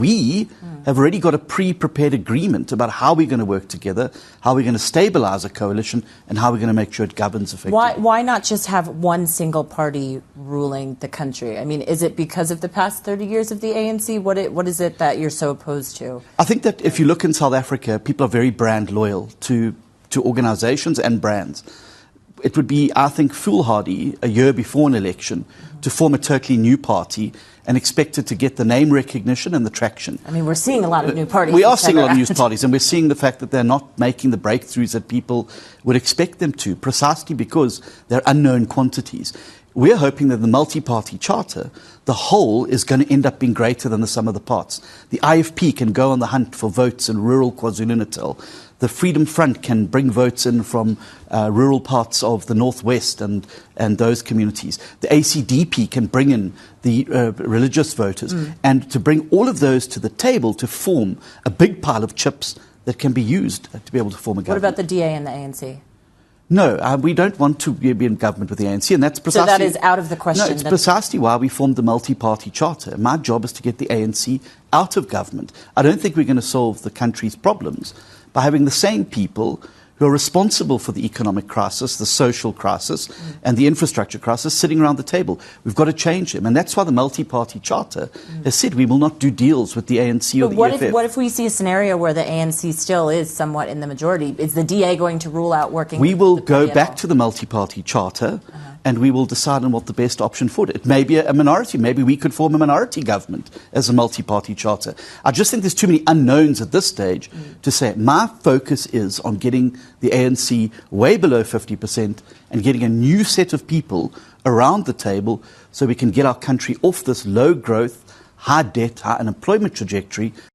We have already got a pre-prepared agreement about how we're going to work together, how we're going to stabilize a coalition, and how we're going to make sure it governs effectively. Why not just have one single party ruling the country? I mean, is it because of the past 30 years of the ANC? What is it that you're so opposed to? I think that if you look in South Africa, people are very brand loyal to organizations and brands. It would be, I think, foolhardy a year before an election to form a totally new party and expect it to get the name recognition and the traction. I mean, we're seeing a lot of new parties. We are seeing a lot of new parties, and we're seeing the fact that they're not making the breakthroughs that people would expect them to, precisely because they're unknown quantities. We're hoping that the multi-party charter, the whole, is going to end up being greater than the sum of the parts. The IFP can go on the hunt for votes in rural KwaZulu-Natal. The Freedom Front can bring votes in from rural parts of the Northwest and those communities. The ACDP can bring in the religious voters. And to bring all of those to the table to form a big pile of chips that can be used to be able to form a government. What about the DA and the ANC? No, we don't want to be in government with the ANC, and that's precisely... So that is out of the question? No, it's precisely why we formed the multi-party charter. My job is to get the ANC out of government. I don't think we're going to solve the country's problems by having the same people who are responsible for the economic crisis, the social crisis, and the infrastructure crisis sitting around the table. We've got to change them. And that's why the multi-party charter has said we will not do deals with the ANC or the EFF. What if we see a scenario where the ANC still is somewhat in the majority? Is the DA going to rule out working with the We will go back to the multi-party charter and we will decide on what the best option for it. It may be a minority. Maybe we could form a minority government as a multi-party charter. I just think there's too many unknowns at this stage to say my focus is on getting the ANC way below 50% and getting a new set of people around the table so we can get our country off this low growth, high debt, high unemployment trajectory